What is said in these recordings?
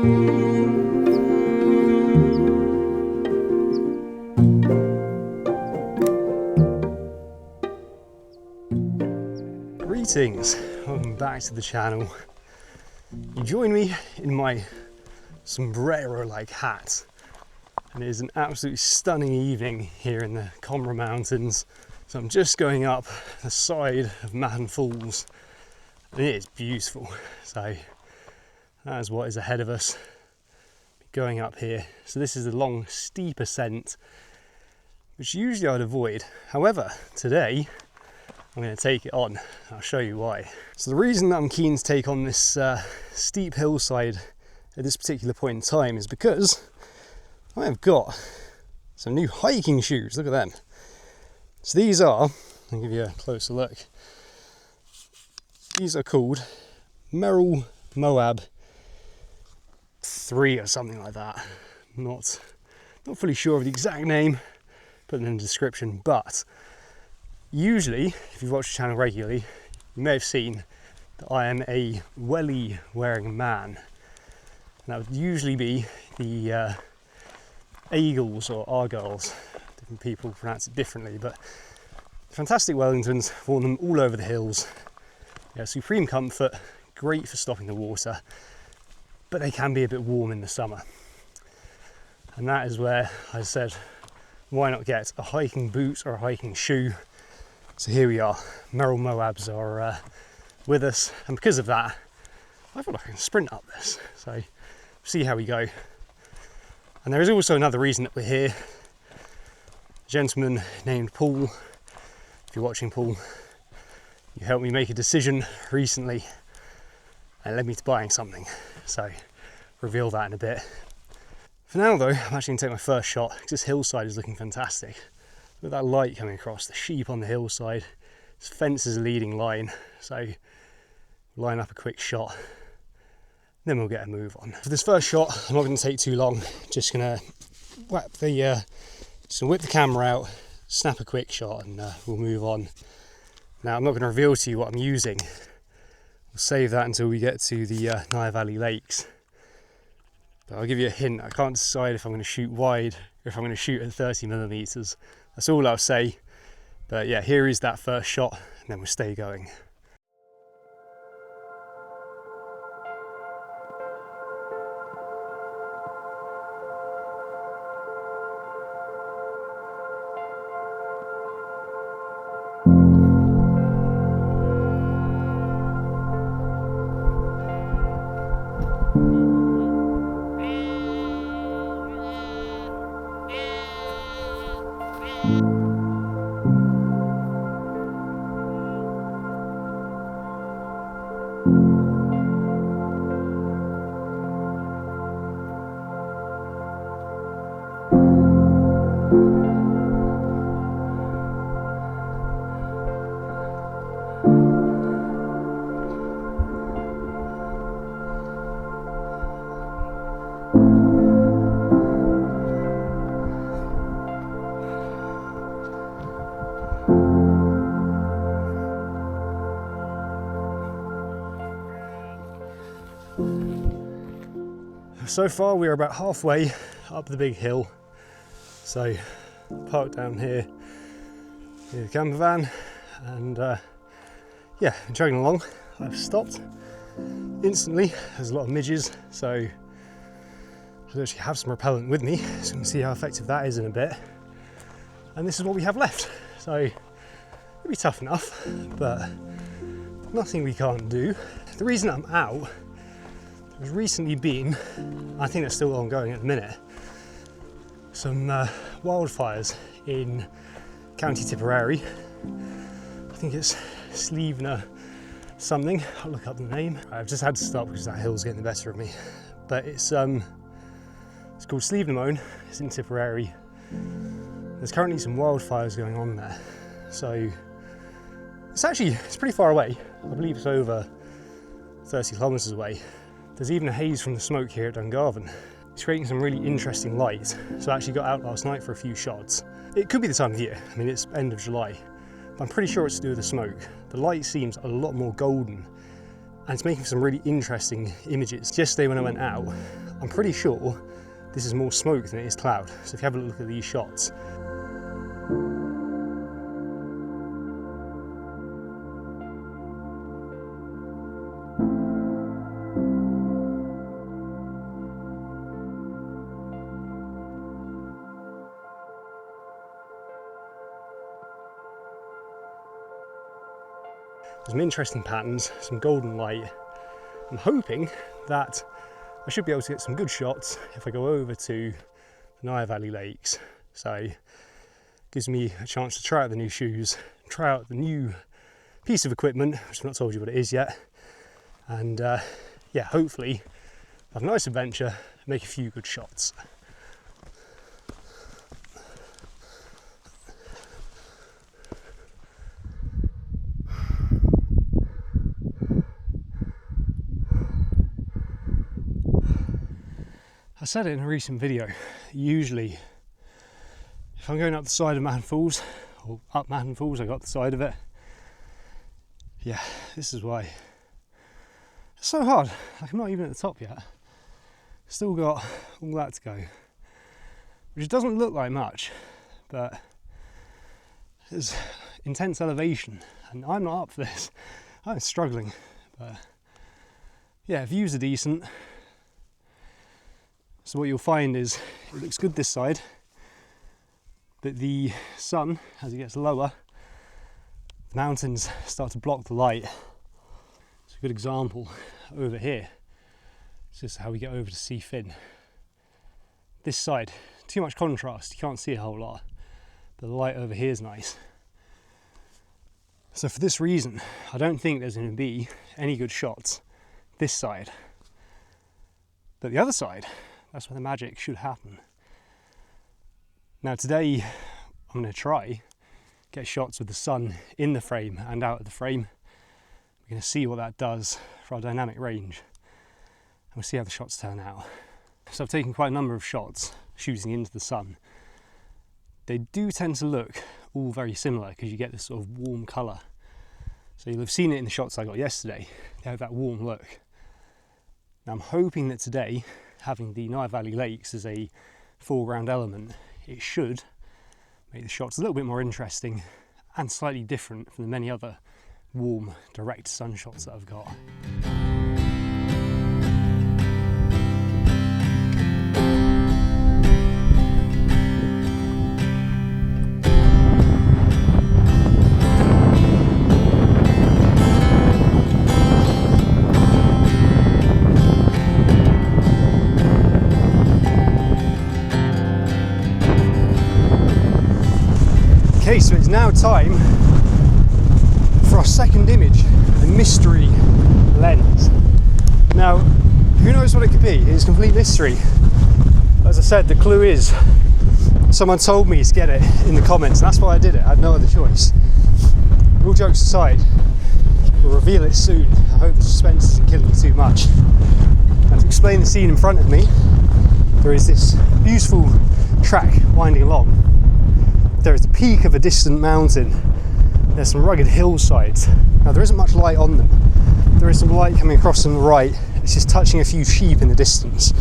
Greetings, welcome back to the channel. You join me in my sombrero-like hat, and it is an absolutely stunning evening here in the Comeragh Mountains. So I'm just going up the side of Mahon Falls, and it is beautiful. So that is what is ahead of us, going up here. So this is a long, steep ascent, which usually I'd avoid. However, today I'm going to take it on. I'll show you why. So the reason that I'm keen to take on this steep hillside at this particular point in time is because I have got some new hiking shoes. Look at them. So these are, I'll give you a closer look. These are called Merrell Moab 3 or something like that. Not fully sure of the exact name, put them in the description, but usually, if you've watched the channel regularly, you may have seen that I am a welly wearing man. And that would usually be the Eagles or Argyles. Different people pronounce it differently, but fantastic Wellingtons, worn them all over the hills. Yeah, supreme comfort, great for stopping the water, but they can be a bit warm in the summer. And that is where I said, why not get a hiking boot or a hiking shoe? So here we are, Merrell Moabs are with us, and because of that, I feel like I can sprint up this, so see how we go. And there is also another reason that we're here. A gentleman named Paul, if you're watching Paul, you helped me make a decision recently and led me to buying something, so reveal that in a bit. For now though, I'm actually going to take my first shot, because this hillside is looking fantastic. Look at that light coming across, the sheep on the hillside. This fence is a leading line, so line up a quick shot, then we'll get a move on. For this first shot, I'm not going to take too long. Just going to whip the camera out, snap a quick shot, and we'll move on. Now, I'm not going to reveal to you what I'm using. We'll save that until we get to the Nye Valley Lakes. But I'll give you a hint. I can't decide if I'm going to shoot wide or if I'm going to shoot at 30mm. That's all I'll say. But yeah, here is that first shot, and then we'll stay going. So far we're about halfway up the big hill, so parked down here near the camper van, and yeah, chugging along. I've stopped instantly. There's a lot of midges, so I actually have some repellent with me, so we can see how effective that is in a bit. And this is what we have left, so it'll be tough enough, but nothing we can't do. The reason I'm out, there's recently been, I think they're still ongoing at the minute, some wildfires in County Tipperary. I think it's Slievenamon something, I'll look up the name. I've just had to stop because that hill's getting the better of me. But it's called Slievenamon, it's in Tipperary. There's currently some wildfires going on there. So it's pretty far away. I believe it's over 30 kilometres away. There's even a haze from the smoke here at Dungarvan. It's creating some really interesting light. So I actually got out last night for a few shots. It could be the time of year. I mean, it's end of July, but I'm pretty sure it's to do with the smoke. The light seems a lot more golden, and it's making some really interesting images. Yesterday when I went out, I'm pretty sure this is more smoke than it is cloud. So if you have a look at these shots, there's some interesting patterns, some golden light. I'm hoping that I should be able to get some good shots if I go over to the Nye Valley Lakes. So it gives me a chance to try out the new shoes, try out the new piece of equipment, which I've not told you what it is yet. And yeah, hopefully have a nice adventure, make a few good shots. I said it in a recent video, usually if I'm going up the side of Mahon Falls, or up Mahon Falls, I got the side of it. Yeah, this is why. It's so hard, like I'm not even at the top yet. Still got all that to go, which doesn't look like much, but there's intense elevation and I'm not up for this. I'm struggling, but yeah, views are decent. So what you'll find is it looks good this side, but the sun, as it gets lower, the mountains start to block the light. It's a good example over here. This is how we get over to see Finn. This side, too much contrast, you can't see a whole lot, but the light over here is nice. So for this reason, I don't think there's going to be any good shots this side. But the other side, that's where the magic should happen. Now today, I'm going to try get shots with the sun in the frame and out of the frame. We're going to see what that does for our dynamic range. And we'll see how the shots turn out. So I've taken quite a number of shots shooting into the sun. They do tend to look all very similar because you get this sort of warm colour. So you'll have seen it in the shots I got yesterday. They have that warm look. Now I'm hoping that today, having the Nye Valley Lakes as a foreground element, it should make the shots a little bit more interesting and slightly different from the many other warm, direct sun shots that I've got. Okay, so it's now time for our second image, the mystery lens. Now, who knows what it could be? It's complete mystery. As I said, the clue is someone told me to get it in the comments, and that's why I did it. I had no other choice. All jokes aside, we'll reveal it soon. I hope the suspense isn't killing you too much. Now, to explain the scene in front of me, there is this beautiful track winding along. There is the peak of a distant mountain. There's some rugged hillsides. Now there isn't much light on them. There is some light coming across on the right. It's just touching a few sheep in the distance.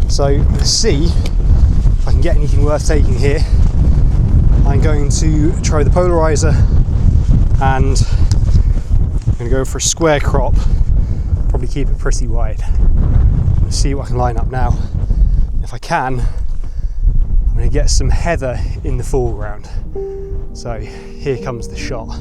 So let's see if I can get anything worth taking here. I'm going to try the polarizer and I'm going to go for a square crop. Probably keep it pretty wide. Let's see what I can line up now. If I can, I'm going to get some heather in the foreground. So here comes the shot.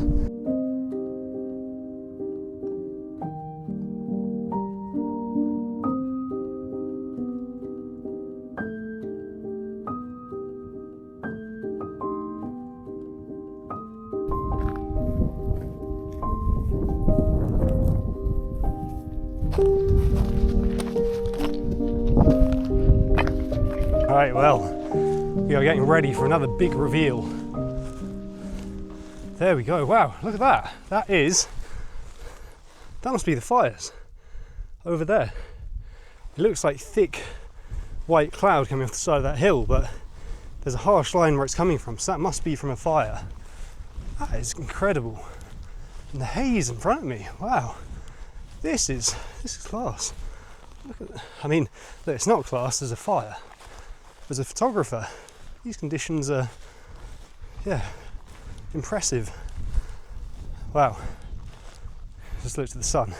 All right, well, we are getting ready for another big reveal. There we go. Wow, look at that. That must be the fires over there. It looks like thick white cloud coming off the side of that hill, but there's a harsh line where it's coming from, so that must be from a fire. That is incredible. And the haze in front of me, wow. This is class. I mean, look, it's not classed as a fire. As a photographer, these conditions are, yeah, impressive. Wow. Just looked at the sun.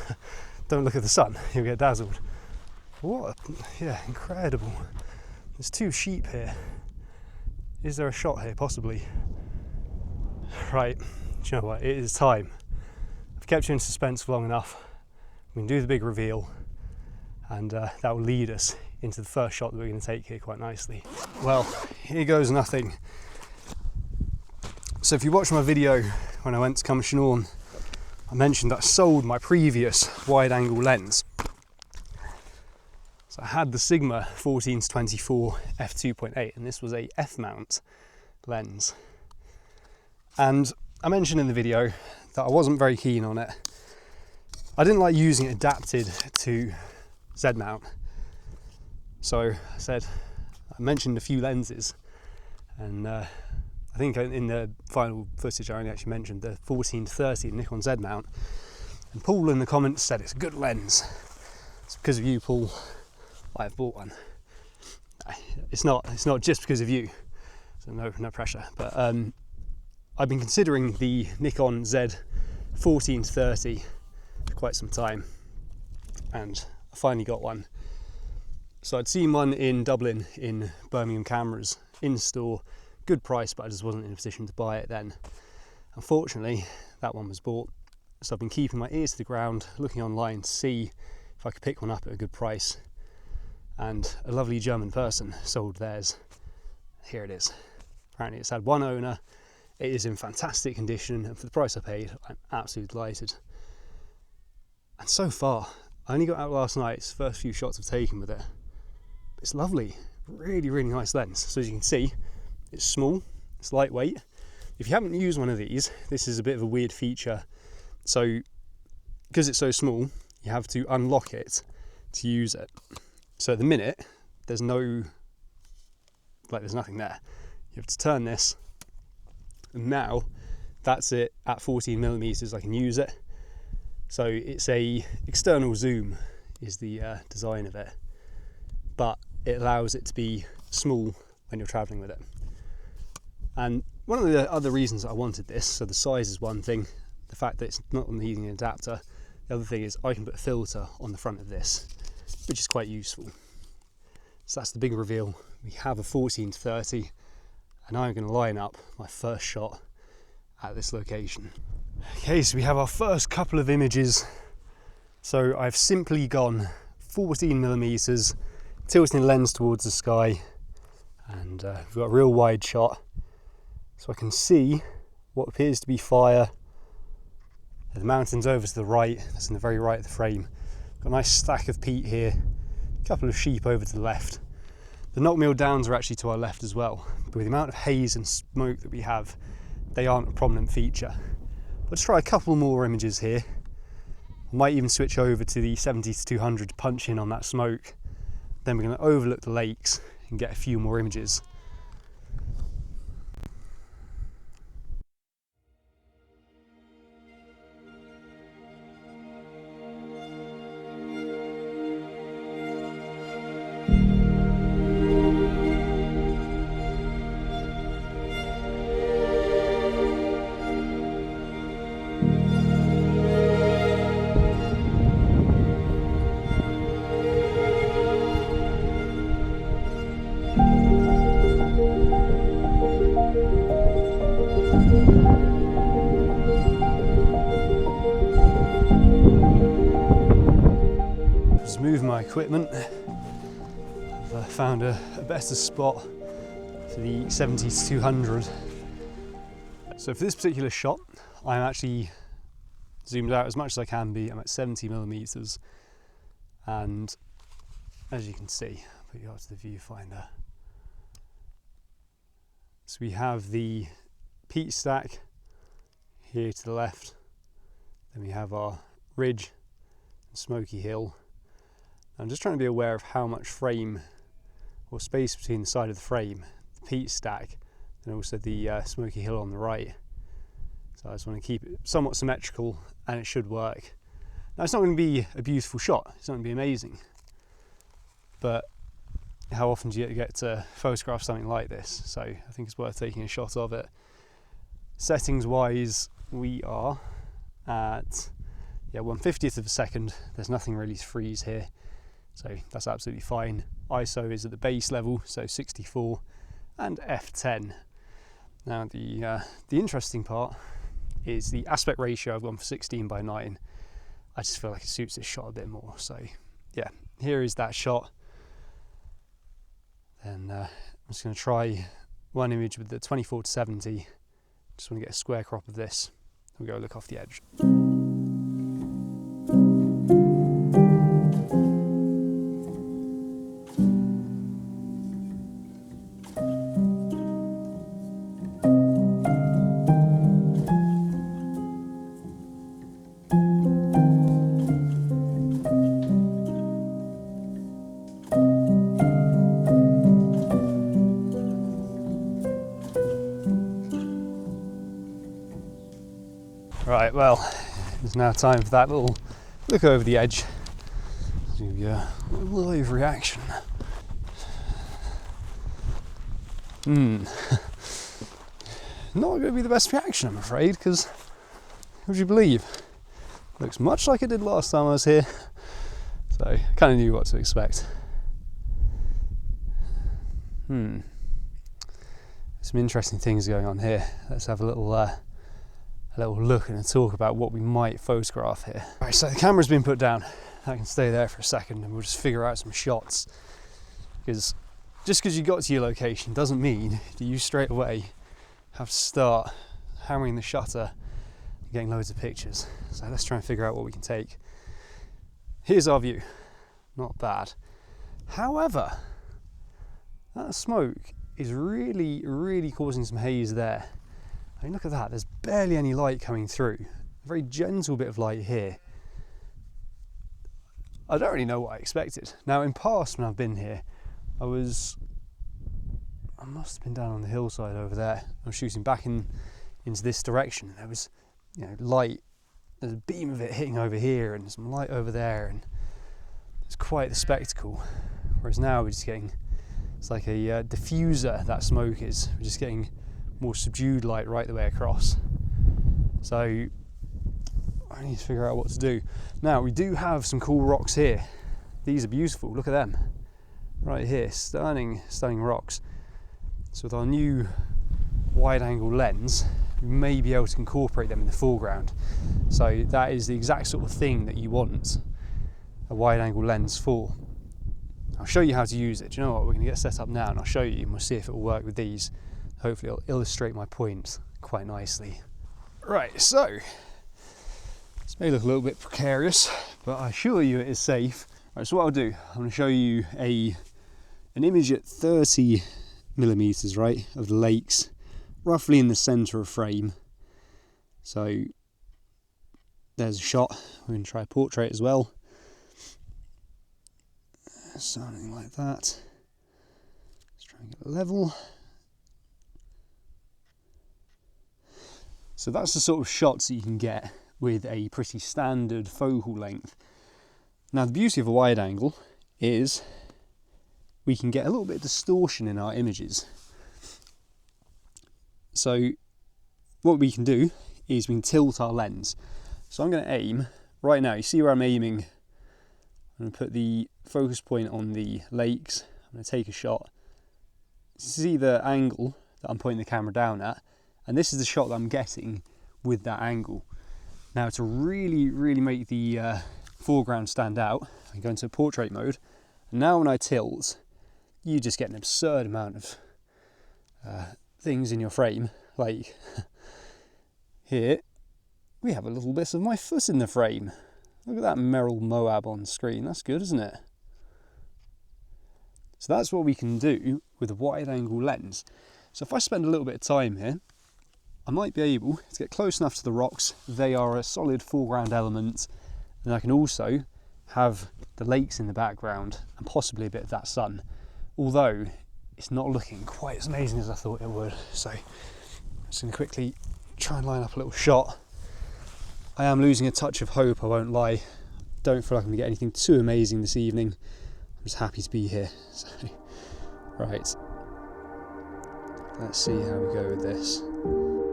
Don't look at the sun, you'll get dazzled. What? Yeah, incredible. There's 2 sheep here. Is there a shot here? Possibly. Right, do you know what? It is time. I've kept you in suspense for long enough. We can do the big reveal, and that will lead us into the first shot that we're going to take here quite nicely. Well, here goes nothing. So if you watched my video when I went to Comeragh, I mentioned that I sold my previous wide-angle lens. So I had the Sigma 14-24 f2.8, and this was a f-mount lens. And I mentioned in the video that I wasn't very keen on it. I didn't like using it adapted to Z mount. So I mentioned a few lenses, and I think in the final footage I only actually mentioned the 14-30 Nikon Z mount, and Paul in the comments said it's a good lens. It's because of you, Paul, I've bought one. It's not just because of you, so no pressure, but I've been considering the Nikon Z 14-30 for quite some time, and I finally got one. So I'd seen one in Dublin in Birmingham Cameras in store, good price, but I just wasn't in a position to buy it then. Unfortunately, that one was bought, so I've been keeping my ears to the ground, looking online to see if I could pick one up at a good price, and a lovely German person sold theirs. Here it is. Apparently it's had one owner, it is in fantastic condition, and for the price I paid, I'm absolutely delighted. And so far, I only got out last night, it's the first few shots I've taken with it. It's lovely, really, really nice lens. So as you can see, it's small, it's lightweight. If you haven't used one of these, this is a bit of a weird feature. So, because it's so small, you have to unlock it to use it. So at the minute, there's nothing there. You have to turn this, and now that's it at 14mm, I can use it. So it's a external zoom is the design of it, but it allows it to be small when you're traveling with it. And one of the other reasons I wanted this, so the size is one thing, the fact that it's not needing an adapter, the other thing is I can put a filter on the front of this, which is quite useful. So that's the big reveal. We have a 14-30, and I'm going to line up my first shot at this location. Okay, so we have our first couple of images. So I've simply gone 14mm, tilting the lens towards the sky, and we've got a real wide shot. So I can see what appears to be fire. The mountains over to the right, that's in the very right of the frame. Got a nice stack of peat here, a couple of sheep over to the left. The Knockmeal Downs are actually to our left as well, but with the amount of haze and smoke that we have, they aren't a prominent feature. Let's try a couple more images here. I might even switch over to the 70-200 to punch in on that smoke. Then we're going to overlook the lakes and get a few more images. Just moving my equipment. I've found a better spot for the 70-200. So for this particular shot, I'm actually zoomed out as much as I can be. I'm at 70mm, and as you can see, I'll put you up to the viewfinder. So we have the peat stack here to the left, then we have our ridge and smoky hill. I'm just trying to be aware of how much frame or space between the side of the frame, the peat stack, and also the smoky hill on the right. So I just want to keep it somewhat symmetrical, and it should work. Now it's not going to be a beautiful shot, it's not going to be amazing, but how often do you get to photograph something like this? So I think it's worth taking a shot of it. Settings wise, we are at 1/50th of a second. There's nothing really to freeze here, so that's absolutely fine. ISO is at the base level, so 64, and f10. Now the interesting part is the aspect ratio. I've gone for 16:9. I just feel like it suits this shot a bit more. So yeah, here is that shot. Then I'm just going to try one image with the 24-70. Just want to get a square crop of this. We'll go look off the edge. Right, well, it's now time for that little look over the edge. I'll give you a live reaction. Not going to be the best reaction, I'm afraid, because would you believe? Looks much like it did last time I was here, so I kind of knew what to expect. Some interesting things going on here. Let's have a little look and a talk about what we might photograph here. Right, so the camera's been put down. I can stay there for a second and we'll just figure out some shots. Because just because you got to your location doesn't mean that you straight away have to start hammering the shutter and getting loads of pictures. So let's try and figure out what we can take. Here's our view. Not bad. However, that smoke is really causing some haze there. I mean, look at that, there's barely any light coming through. A very gentle bit of light here. I don't really know what I expected. Now, in past, when I've been here, I must have been down on the hillside over there. I was shooting back into this direction. There was, light. There's a beam of it hitting over here and some light over there, and it's quite the spectacle. Whereas now we're just getting, it's like a diffuser, that smoke is. We're just getting more subdued light right the way across. So I need to figure out what to do. Now, we do have some cool rocks here. These are beautiful, look at them. Right here, stunning rocks. So with our new wide angle lens, we may be able to incorporate them in the foreground. So that is the exact sort of thing that you want a wide angle lens for. I'll show you how to use it. Do you know what? We're going to get set up now and I'll show you and we'll see if it will work with these. Hopefully it'll illustrate my point quite nicely. Right, so this may look a little bit precarious, but I assure you it is safe. Right, so what I'll do, I'm going to show you an image at 30mm, right, of the lakes, roughly in the centre of frame. So there's a shot. We're going to try a portrait as well. Something like that. Let's try and get a level. So that's the sort of shots that you can get with a pretty standard focal length. Now the beauty of a wide angle is we can get a little bit of distortion in our images. So what we can do is we can tilt our lens. So I'm going to aim right now. You see where I'm aiming? I'm going to put the focus point on the lakes. I'm going to take a shot. See the angle that I'm pointing the camera down at? And this is the shot that I'm getting with that angle. Now, to really make the foreground stand out, I go into portrait mode. And now when I tilt, you just get an absurd amount of things in your frame. Like here, we have a little bit of my foot in the frame. Look at that Merrill Moab on screen. That's good, isn't it? So that's what we can do with a wide angle lens. So if I spend a little bit of time here, I might be able to get close enough to the rocks. They are a solid foreground element. And I can also have the lakes in the background and possibly a bit of that sun. Although it's not looking quite as amazing as I thought it would. So I'm just going to quickly try and line up a little shot. I am losing a touch of hope, I won't lie. Don't feel like I'm going to get anything too amazing this evening. I'm just happy to be here. So, right, let's see how we go with this.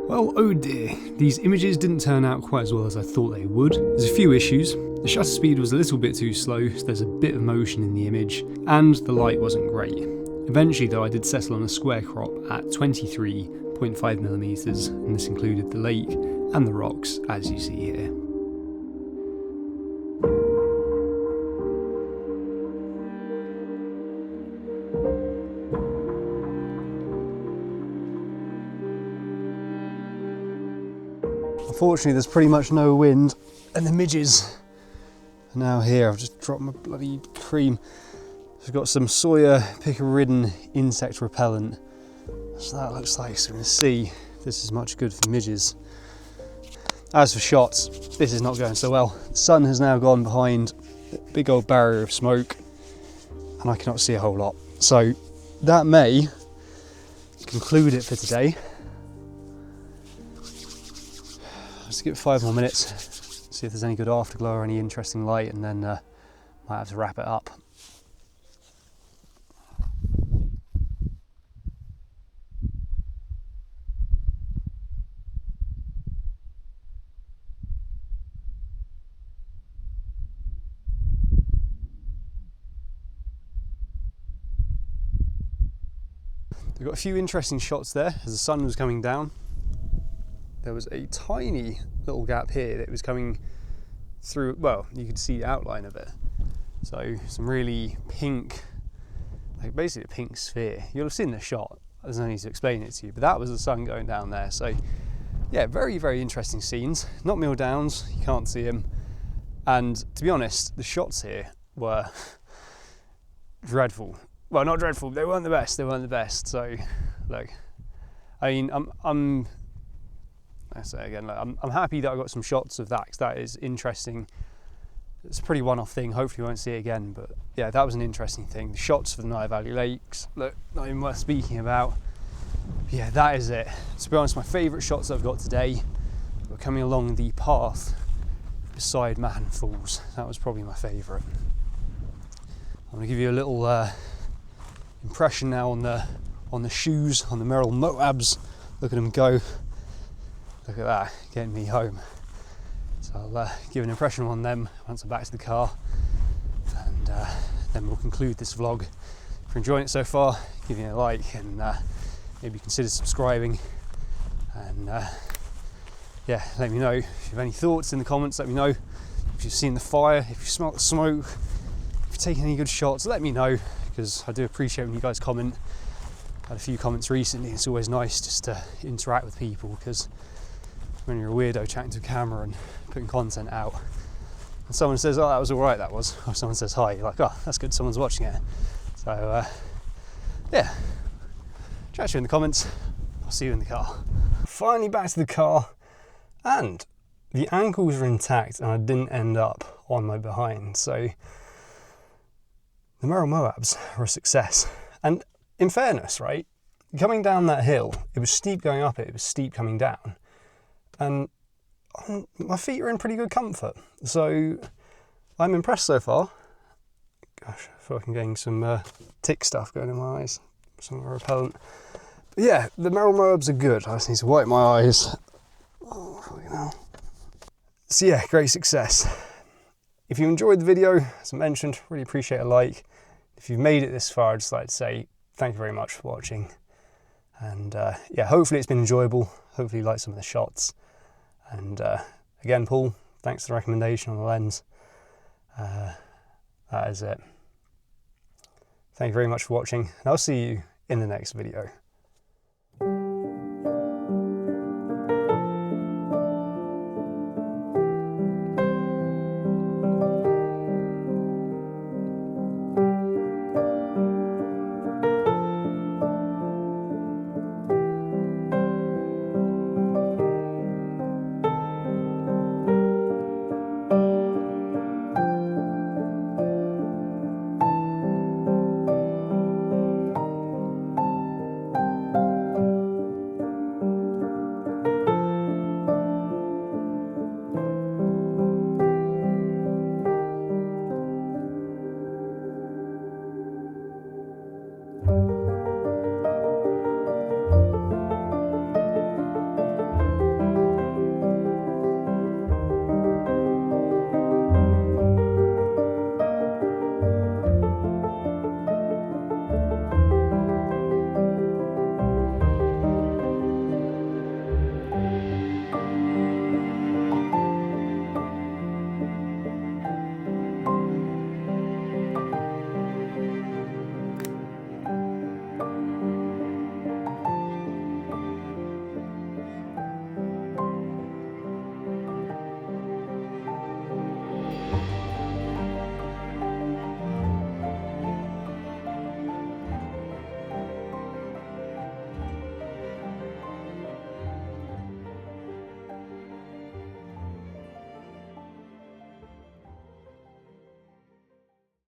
Well, oh dear, these images didn't turn out quite as well as I thought they would. There's a few issues. The shutter speed was a little bit too slow, so there's a bit of motion in the image, and the light wasn't great. Eventually though, I did settle on a square crop at 23.5mm, and this included the lake and the rocks, as you see here. Unfortunately, there's pretty much no wind, and the midges are now here. I've just dropped my bloody cream. I've got some Sawyer picaridin insect repellent. So that looks like, so we're going to see if this is much good for midges. As for shots, this is not going so well. The sun has now gone behind a big old barrier of smoke, and I cannot see a whole lot. So that may conclude it for today. Let's give it 5 more minutes, see if there's any good afterglow or any interesting light, and then might have to wrap it up. We've got a few interesting shots there as the sun was coming down. There was a tiny little gap here that was coming through, well, you could see the outline of it. So some really pink, like basically a pink sphere. You'll have seen the shot, there's no need to explain it to you, but that was the sun going down there. So yeah, very, very interesting scenes. Not Mill Downs, you can't see them. And to be honest, the shots here were dreadful. Well, not dreadful, they weren't the best, So look, I mean, I say again, like, I'm happy that I got some shots of that, because that is interesting. It's a pretty one-off thing, hopefully we won't see it again, but yeah, that was an interesting thing. The shots for the Nye Valley Lakes, look, not even worth speaking about. But yeah, that is it. To be honest, my favourite shots that I've got today were coming along the path beside Mahon Falls. That was probably my favourite. I'm going to give you a little impression now on the shoes, on the Merrill Moabs. Look at them go. Look at that, getting me home. So I'll give an impression on them once I'm back to the car, and then we'll conclude this vlog. If you're enjoying it so far, give me a like, and maybe consider subscribing, and yeah, let me know if you have any thoughts in the comments. Let me know if you've seen the fire, if you smelt the smoke, if you've taken any good shots. Let me know, because I do appreciate when you guys comment. I had a few comments recently. It's always nice just to interact with people, because when you're a weirdo chatting to a camera and putting content out, and someone says, oh, that was all right, that was, or someone says hi, you're like, oh, that's good, someone's watching it. So yeah, chat to you in the comments. I'll see you in the car. Finally back to the car, and the ankles are intact, and I didn't end up on my behind. So the Merrill Moabs are a success. And in fairness, right, coming down that hill, it was steep going up it, it was steep coming down. And my feet are in pretty good comfort, so I'm impressed so far. Gosh, I feel like I'm getting some tick stuff going in my eyes, some repellent. But yeah, the Merrill Moabs are good. I just need to wipe my eyes. Oh, fucking hell. So yeah, great success. If you enjoyed the video, as I mentioned, really appreciate a like. If you've made it this far, I'd just like to say thank you very much for watching. And yeah, hopefully it's been enjoyable. Hopefully you like some of the shots. And again, Paul, thanks for the recommendation on the lens. That is it. Thank you very much for watching, and I'll see you in the next video.